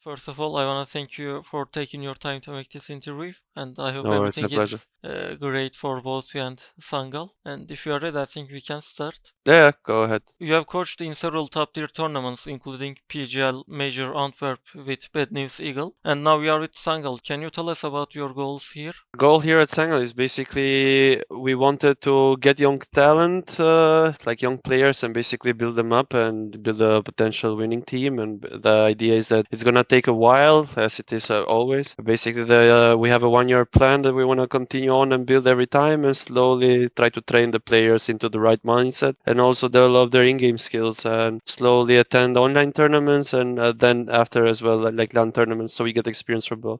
First of all, I want to thank you for taking your time to make this interview, and I hope No, it's my everything pleasure. is great for both you and Sangal. And if you are ready, I think we can start. Yeah, go ahead. You have coached in several top-tier tournaments, including PGL Major Antwerp with Bad News Eagle, and now you are with Sangal. Can you tell us about your goals here? Goal here at Sangal is basically we wanted to get young talent, like young players, and basically build them up and build a potential winning team. And the idea is that it's gonna take a while, as it is always. Basically, we have a 1 year plan that we want to continue on and build every time, and slowly try to train the players into the right mindset, and also develop their in-game skills, and slowly attend online tournaments, and then after as well, like LAN tournaments, so we get experience from both.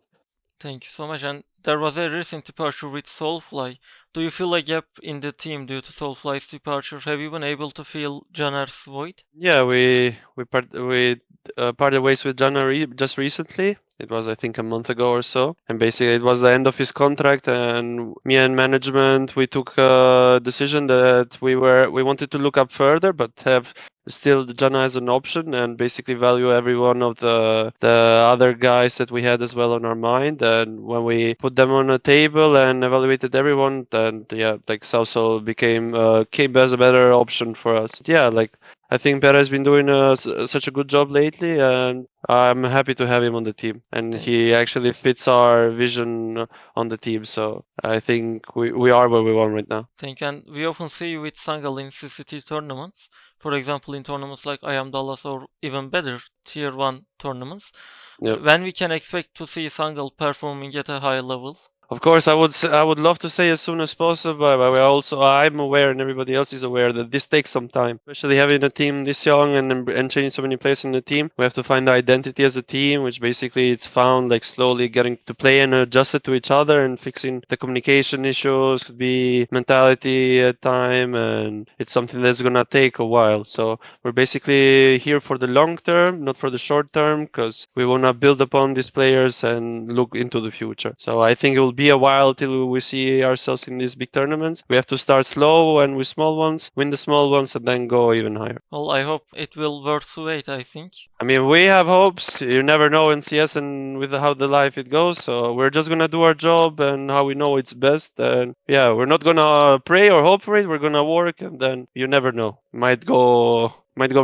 Thank you so much. And there was a recent departure with Soulfly. Do you feel a gap in the team due to Soulfly's departure? Have you been able to fill Janar's void? Yeah, we parted ways with John just recently. It was, I think, a month ago or so. And basically, it was the end of his contract. And me and management, we took a decision that we wanted to look up further, but have still Jana as an option, and basically value every one of the other guys that we had as well on our mind. And when we put them on a table and evaluated everyone, then yeah, like Salso came as a better option for us. Yeah, like I think Pera has been doing such a good job lately, and I'm happy to have him on the team. And Thank, he actually fits our vision on the team. So I think we are where we want right now. thank you. And we often see you with Sangal in CCT tournaments. For example, in tournaments like I Am Dallas or even better, Tier 1 tournaments. Yeah. When we can expect to see Sangal performing at a high level? Of course, I would love to say as soon as possible, but I'm aware and everybody else is aware that this takes some time. Especially having a team this young and changing so many players in the team, we have to find the identity as a team, which basically it's found like slowly getting to play and adjusted to each other and fixing the communication issues, could be mentality at time, and it's something that's gonna take a while. So we're basically here for the long term, not for the short term, because we wanna build upon these players and look into the future. So I think it will be a while till we see ourselves in these big tournaments. We have to start slow and with small ones, win the small ones, and then go even higher. Well, I hope it will worth to wait, I think. I mean, we have hopes. You never know in CS and with how the life it goes. So we're just gonna do our job and how we know it's best. And yeah, we're not gonna pray or hope for it. We're gonna work, and then you never know. Might go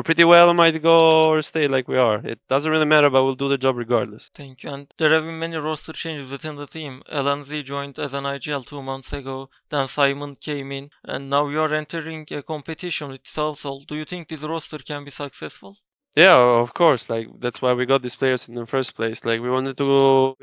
pretty well, might go or stay like we are. It doesn't really matter, but we'll do the job regardless. Thank you. And there have been many roster changes within the team. LNZ joined as an IGL 2 months ago, then Simon came in, and now you are entering a competition with Southall. Do you think this roster can be successful? Yeah, of course. Like that's why we got these players in the first place. Like we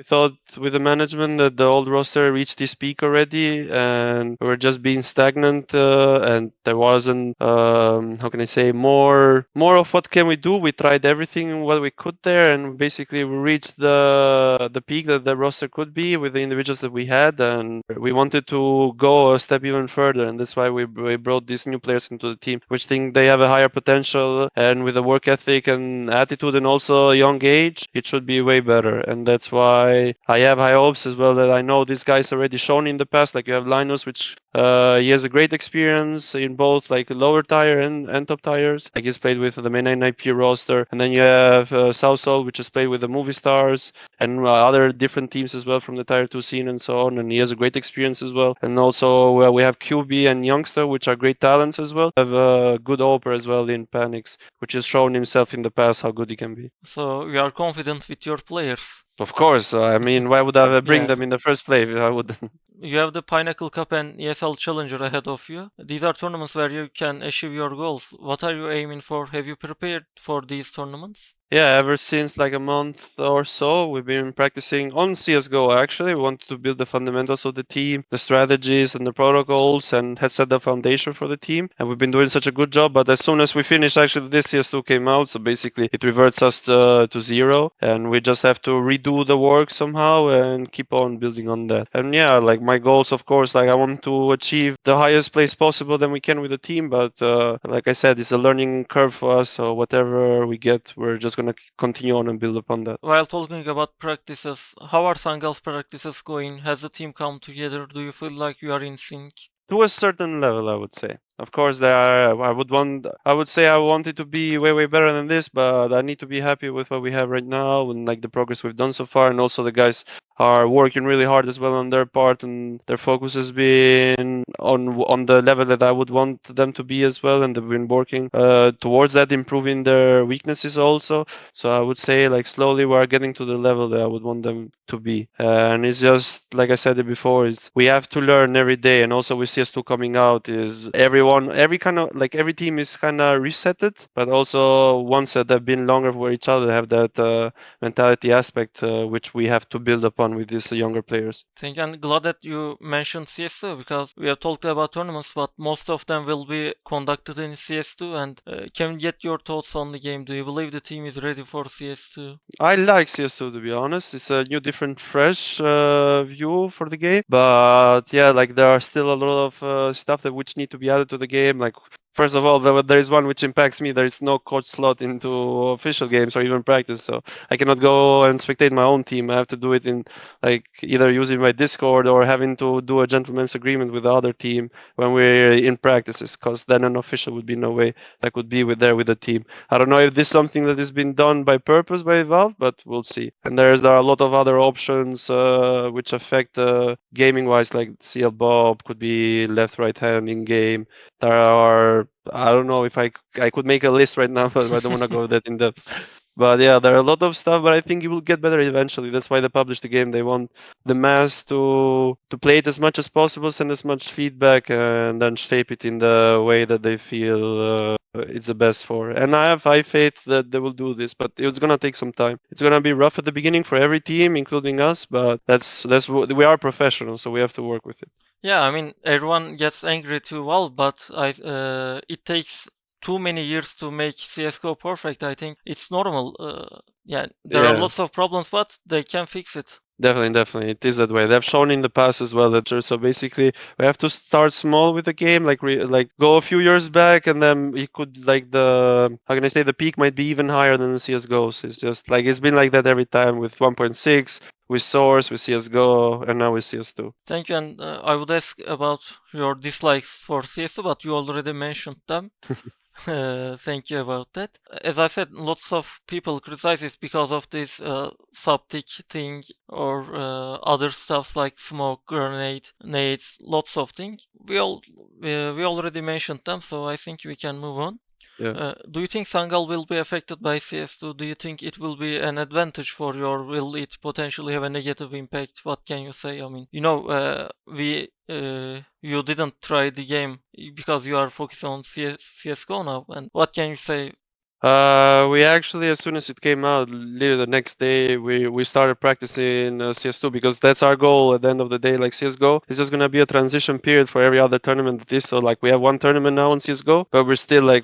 thought with the management that the old roster reached this peak already, and we were just being stagnant, and there wasn't, how can I say, more of what can we do. We tried everything what we could there, and basically we reached the peak that the roster could be with the individuals that we had, and we wanted to go a step even further, and that's why we brought these new players into the team, which think they have a higher potential, and with a work ethic and attitude and also a young age, it should be way better. And that's why I have high hopes as well, that I know these guys already shown in the past. Like you have Linus, which he has a great experience in both like lower tier and top tires. Like he's played with the main IP roster, and then you have Southall, which has played with the movie stars and other different teams as well from the tier 2 scene and so on, and he has a great experience as well. And also we have QB and Youngster, which are great talents as well. We have a good Oper as well in Panics, which has shown himself in the past how good he can be. So you are confident with your players. Of course, I mean, why would I bring Yeah. them in the first place? I would. You have the Pinnacle Cup and ESL Challenger ahead of you. These are tournaments where you can achieve your goals. What are you aiming for? Have you prepared for these tournaments? Yeah, ever since like a month or so, we've been practicing on CSGO actually. We wanted to build the fundamentals of the team, the strategies and the protocols, and had set the foundation for the team. And we've been doing such a good job. But as soon as we finished, actually, this CS2 came out. So basically, it reverts us to zero. And we just have to redo the work somehow and keep on building on that. And yeah, like my goals, of course, like I want to achieve the highest place possible that we can with the team. But like I said, it's a learning curve for us. So whatever we get, we're just going to continue on and build upon that. While talking about practices, how are Sangal's practices going? Has the team come together? Do you feel like you are in sync? To a certain level, I would say. Of course, there are, I would say I want it to be way better than this, but I need to be happy with what we have right now and like the progress we've done so far. And also the guys are working really hard as well on their part, and their focus has been on the level that I would want them to be as well. And they've been working towards that, improving their weaknesses also. So I would say like slowly we are getting to the level that I would want them to be. And it's just like I said it before, it's we have to learn every day. And also with CS2 coming out, is every team is kind of resetted, but also ones that have been longer for each other have that mentality aspect, which we have to build upon with these younger players. Thank you, and glad that you mentioned CS2 because we have talked about tournaments, but most of them will be conducted in CS2. And can we get your thoughts on the game? Do you believe the team is ready for CS2? I like CS2 to be honest. It's a new, different, fresh view for the game. But yeah, like there are still a lot of stuff that which need to be added to the game. Like first of all, there is one which impacts me. There is no coach slot into official games or even practice, so I cannot go and spectate my own team. I have to do it in like either using my Discord or having to do a gentleman's agreement with the other team when we're in practices, because then an official would be no way that could be with the team. I don't know if this is something that has been done by purpose by Valve, but we'll see. And there are a lot of other options which affect gaming wise, like CL Bob could be left, right hand in game. There are, I don't know if I could make a list right now, but I don't want to go that in depth. But yeah, there are a lot of stuff, but I think it will get better eventually. That's why they published the game. They want the mass to play it as much as possible, send as much feedback, and then shape it in the way that they feel it's the best for. And I have high faith that they will do this, but it's gonna take some time. It's gonna be rough at the beginning for every team, including us. But we are professionals, so we have to work with it. Yeah, I mean everyone gets angry too well, but it takes too many years to make CS:GO perfect. I think it's normal. Yeah, there are Yeah. lots of problems, but they can fix it. Definitely, it is that way. They've shown in the past as well that so basically we have to start small with the game, like go a few years back, and then it could like the how can I say the peak might be even higher than the CS:GOs. It's just like it's been like that every time with 1.6, with Source, with CS:GO, and now with CS2. Thank you, and I would ask about your dislikes for CS2, but you already mentioned them. Thank you about that. As I said, lots of people criticize it because of this sub-tick thing or other stuff like smoke, grenade, nades, lots of things. We already mentioned them, so I think we can move on. Yeah. Do you think Sangal will be affected by CS2? Do you think it will be an advantage for you, or will it potentially have a negative impact? What can you say? I mean, you didn't try the game because you are focused on CSGO now. And what can you say? We actually, as soon as it came out, literally the next day, we started practicing CS2 because that's our goal at the end of the day. Like CSGO is just gonna be a transition period for every other tournament that is. So like we have one tournament now on CSGO, but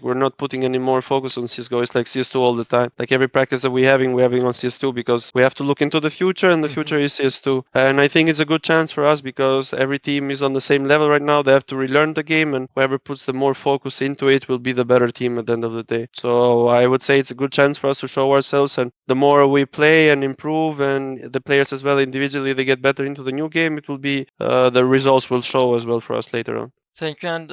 we're not putting any more focus on CSGO. It's like CS2 all the time. Like every practice that we're having on CS2 because we have to look into the future, and the future is CS2. And I think it's a good chance for us because every team is on the same level right now. They have to relearn the game, and whoever puts the more focus into it will be the better team at the end of the day. So I would say it's a good chance for us to show ourselves, and the more we play and improve, and the players as well individually they get better into the new game, it will be the results will show as well for us later on. Thank you, and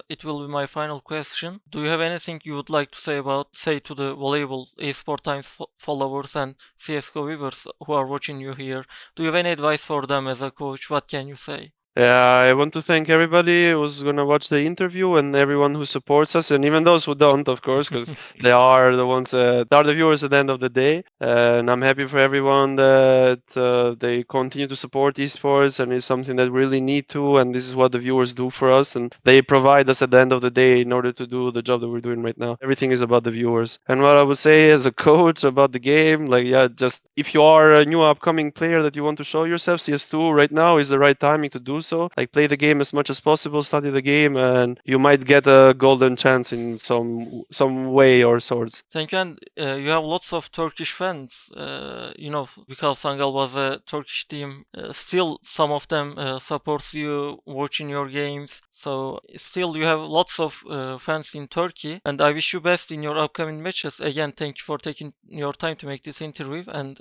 it will be my final question. Do you have anything you would like to say to the volleyball Esportimes followers and CSGO viewers who are watching you here? Do you have any advice for them as a coach? What can you say? Yeah, I want to thank everybody who's gonna watch the interview and everyone who supports us, and even those who don't, of course, because they are the ones that are the viewers at the end of the day. And I'm happy for everyone that they continue to support esports, and it's something that we really need to. And this is what the viewers do for us, and they provide us at the end of the day in order to do the job that we're doing right now. Everything is about the viewers. And what I would say as a coach about the game, like yeah, just if you are a new upcoming player that you want to show yourself, CS2 right now is the right timing to do so. Like play the game as much as possible, study the game, and you might get a golden chance in some way or sorts. Thank you, and you have lots of Turkish fans. Because Sangal was a Turkish team, still some of them supports you watching your games. So still you have lots of fans in Turkey, and I wish you best in your upcoming matches. Again, thank you for taking your time to make this interview, and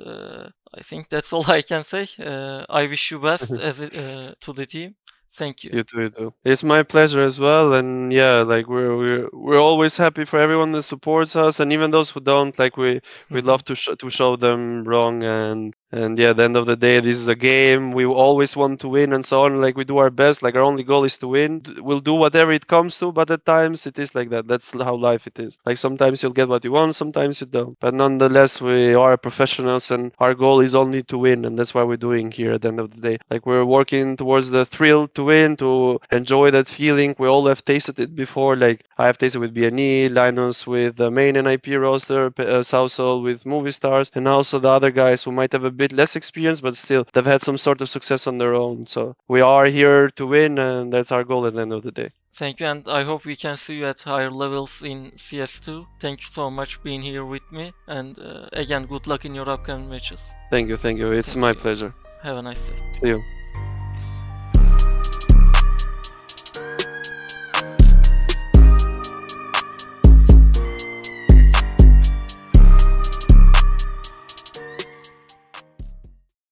I think that's all I can say. I wish you best to the team. Thank you. You too, you too. It's my pleasure as well, and yeah, like we're always happy for everyone that supports us, and even those who don't, like we Mhm. love to show them wrong, and yeah, at the end of the day, this is a game. We always want to win, and so on. Like we do our best. Like our only goal is to win. We'll do whatever it comes to, but at times it is like that. That's how life it is. Like sometimes you'll get what you want, sometimes you don't. But nonetheless, we are professionals, and our goal is only to win, and that's what we're doing here at the end of the day. Like we're working towards the thrill to win, to enjoy that feeling. We all have tasted it before. Like I have tasted with BNE, Linus with the main NIP roster, Southsol with movie stars, and also the other guys who might have a bit less experience, but still they've had some sort of success on their own. So we are here to win, and that's our goal at the end of the day. Thank you, and I hope we can see you at higher levels in CS2. Thank you so much being here with me, and again, good luck in your upcoming matches. Thank you, thank you. It's Thank my you. pleasure. Have a nice day. See you.